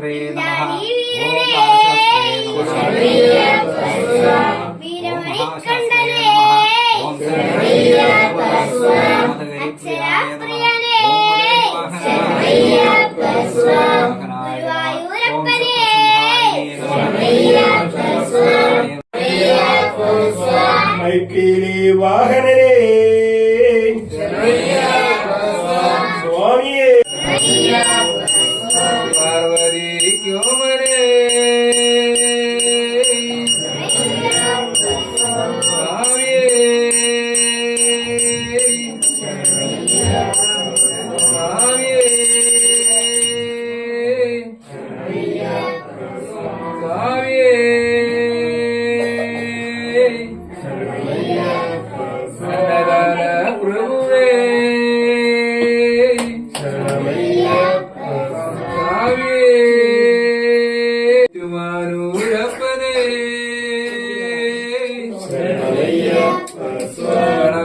शास्त्रे नमः ओंकार शास्त्रे नमः ओम मैथिली वाहने स्वामी पार्वती क्यों मरे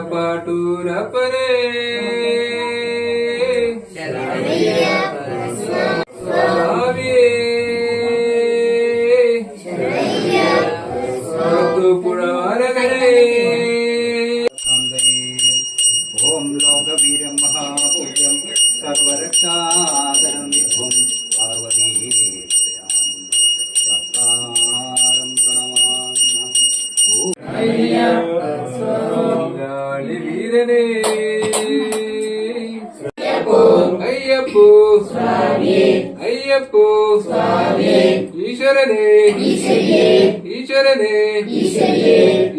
पाटूरपरे ओम लोकवीरं महापूज्यं सर्वरक्षाधरं विभुं पार्वती शास्त्रं प्रणमामि वीरने अय्यप्पो अय्यप्पो ईश्वरने ईश्वरने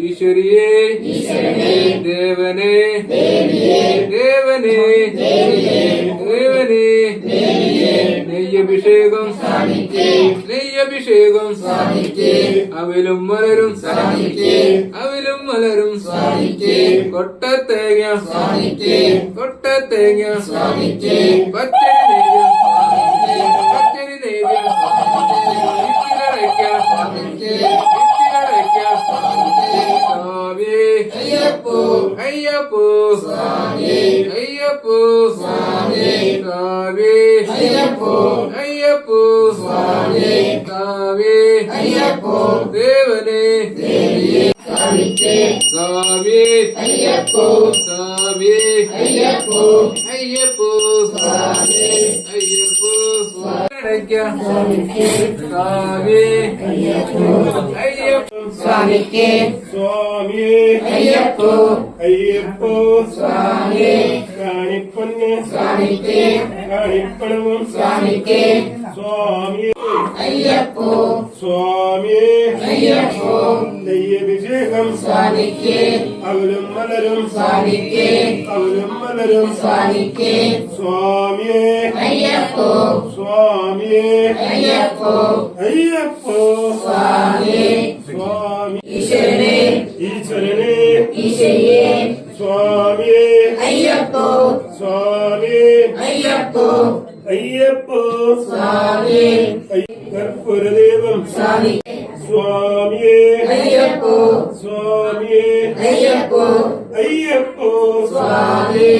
ईश्वरिये देवने देवने देवने നെയ്യഭിഷേകം നെയ്യഭിഷേകം അവിലും മലരും അവിലും മലരും കൊട്ടത്തേങ്ങ കൊട്ടത്തേങ്ങ പച്ചരി നെയ്യ അയ്യപ്പോ അയ്യപ്പോ അയ്യപ്പോ അയ്യപ്പോ അയ്യപ്പോ അയ്യപ്പോ ദേവനെ സ്വാമി അയ്യപ്പോ സ്വാമി അയ്യപ്പോ അയ്യപ്പോ സ്വാമി അയ്യപ്പോ സ്വാമി അയ്യപ്പോ സ്വാമിക്ക് स्वामी അയ്യപ്പോ अय्यप्पो സ്വാമി काणिपन्ने സ്വാമിക്ക് काणिपणवं സ്വാമിക്ക് स्वामी അയ്യപ്പോ स्वामी അയ്യപ്പോ നെയ്യഭിഷേകം സ്വാമിക്ക് അവലും മലരും സ്വാമിക്ക് അവലും മലരും സ്വാമിക്ക് സ്വാമിയേ അയ്യപ്പോ സ്വാമിയേ അയ്യപ്പോ അയ്യപ്പോ സ്വാമി സ്വാമി ഈശ്വരനെ ഈശ്വരനെ ഈശ്വരിയെ സ്വാമിയേ അയ്യപ്പോ സ്വാമിയേ അയ്യപ്പോ അയ്യപ്പോ സ്വാമി കർപ്പൂരദേവം സ്വാമി സ്വാമിയേ അയ്യപ്പോ സ്വാമിയേ അയ്യപ്പോ അയ്യപ്പോ സ്വാമി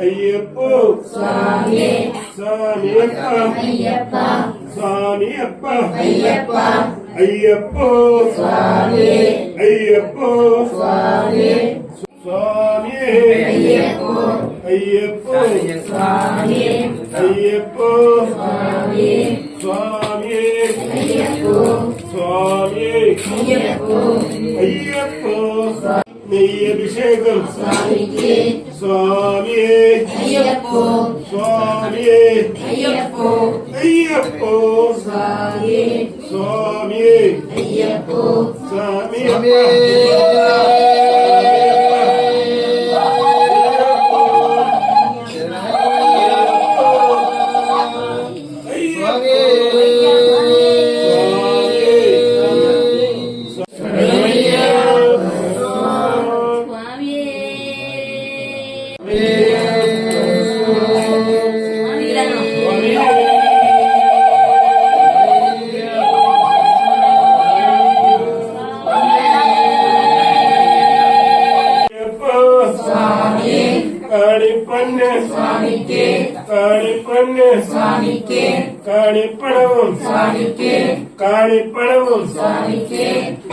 അയ്യപ്പോ സ്വാമി സ്വാമിയപ്പ അയ്യപ്പ സ്വാമിയപ്പ അയ്യപ്പ അയ്യപ്പോ സ്വാമി അയ്യപ്പോ സ്വാമി സ്വാമിയേ അയ്യപ്പോ അയ്യപ്പോ സ്വാമി അയ്യപ്പോ സ്വാമി സ്വാമിയേ അയ്യപ്പോ സ്വാമിയേ അയ്യപ്പോ അയ്യപ്പോ നെയ്യഭിഷേകം സ്വാമിക്ക് സ്വാമിയേ അയ്യപ്പോ സ്വാമിയേ അയ്യപ്പോ അയ്യപ്പോ സ്വാമി സ്വാമിയേ അയ്യപ്പോ സ്വാമിയപ്പ സ്വാമിക്ക് കാണിപ്പന്നെ സ്വാമിക്ക് കാണിപ്പന്നെ സ്വാമിക്ക് കാണിപ്പണവും സ്വാമിക്ക് കാണിപ്പണവും സ്വാമിക്ക്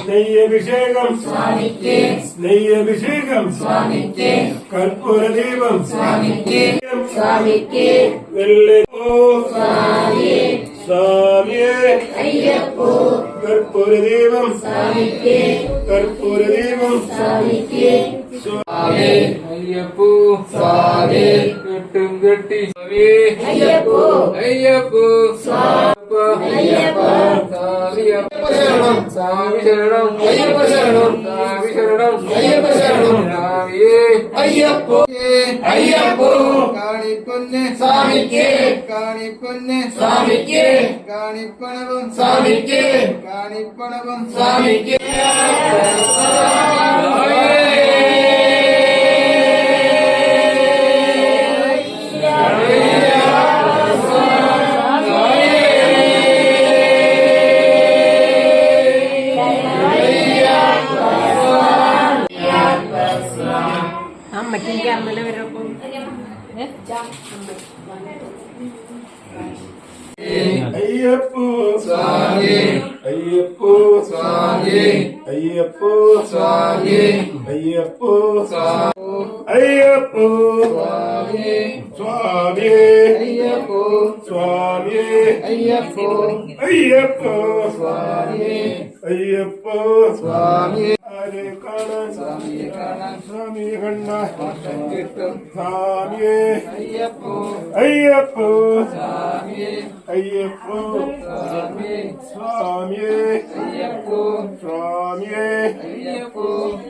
നെയ്യഭിഷേകം സ്വാമിക്ക് നെയ്യഭിഷേകം സ്വാമിക്ക് കർപ്പൂരദീപം സ്വാമിക്ക് സ്വാമിക്ക് വെള്ളപ്പൂ സ്വാമിയെ സ്വാമിയേ അയ്യപ്പോ കർപ്പൂരദീപം സ്വാമിക്ക് കർപ്പൂരദീപം സ്വാമിക്ക് സ്വാമി അയ്യപ്പോ സ്വാമി കെട്ടും കെട്ടി സ്വാമി അയ്യപ്പോ അയ്യപ്പോ അയ്യപ്പ സ്വാമി ശരണം അയ്യപ്പ ശരണം സ്വാമി ശരണം അയ്യപ്പ ശരണം സ്വാമിയേ അയ്യപ്പോ അയ്യപ്പോ കാണിപ്പൊന്ന് സ്വാമിക്ക് കാണിപ്പൊന്ന് സ്വാമിക്ക് കാണിപ്പണവും സ്വാമിക്ക് കാണിപ്പണവും സ്വാമിക്ക് അമ്മയ്ക്ക് അമ്മനെ വരപ്പോ അയ്യപ്പോ സ്വാമി അയ്യപ്പോ സ്വാമി അയ്യപ്പോ സ്വാമി അയ്യപ്പോ സ്വാമി അയ്യപ്പോ സ്വാമി സ്വാമിയേ അയ്യപ്പോ സ്വാമിയേ അയ്യപ്പോ അയ്യപ്പോ സ്വാമി അയ്യപ്പോ സ്വാമി ആരെ കാണാൻ സ്വാമിയെ കാണാൻ സ്വാമിയെ കണ്ടാൽ മോക്ഷം കിട്ടും സ്വാമിയേ അയ്യപ്പോ അയ്യപ്പോ സ്വാമിയെ അയ്യപ്പോ സ്വാമി സ്വാമിയേ അയ്യപ്പോ സ്വാമിയേ അയ്യപ്പോ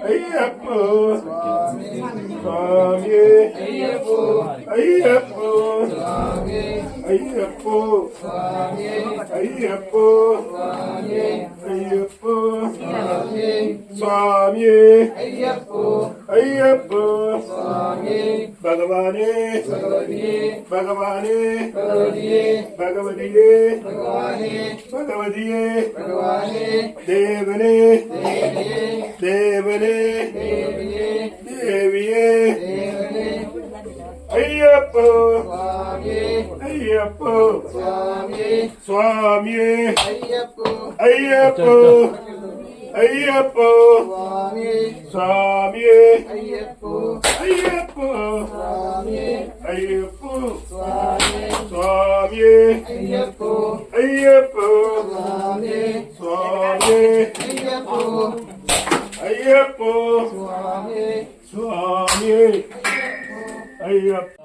അയ്യപ്പോ സ്വാമി സ്വാമിയേ അയ്യപ്പോ അയ്യപ്പോ സ്വാമി അയ്യപ്പോ സ്വാമി അയ്യപ്പോ സ്വാമി അയ്യപ്പോ സ്വാമി സ്വാമിയേ അയ്യപ്പോ അയ്യപ്പോ സ്വാമി ഭഗവാനേ ഭഗവതിയെ ഭഗവാനേ ഭഗവതിയെ ഭഗവതിയേ ഭഗവാനെ ഭഗവതിയേ ഭഗവാനെ ദേവനേ ദേവിയെ ദേവനേ ദേവിയെ ദേവിയേ ദേവനെ അയ്യപ്പോ സ്വാമി അയ്യപ്പോ സ്വാമി സ്വാമിയേ അയ്യപ്പോ അയ്യപ്പോ അയ്യപ്പോ സ്വാമി സ്വാമിയേ അയ്യപ്പോ അയ്യപ്പോ സ്വാമി അയ്യപ്പോ സ്വാമി സ്വാമിയേ അയ്യപ്പോ അയ്യപ്പോ സ്വാമി സ്വാമിയേ അയ്യപ്പോ അയ്യപ്പോ സ്വാമി സ്വാമിയേ അയ്യപ്പോ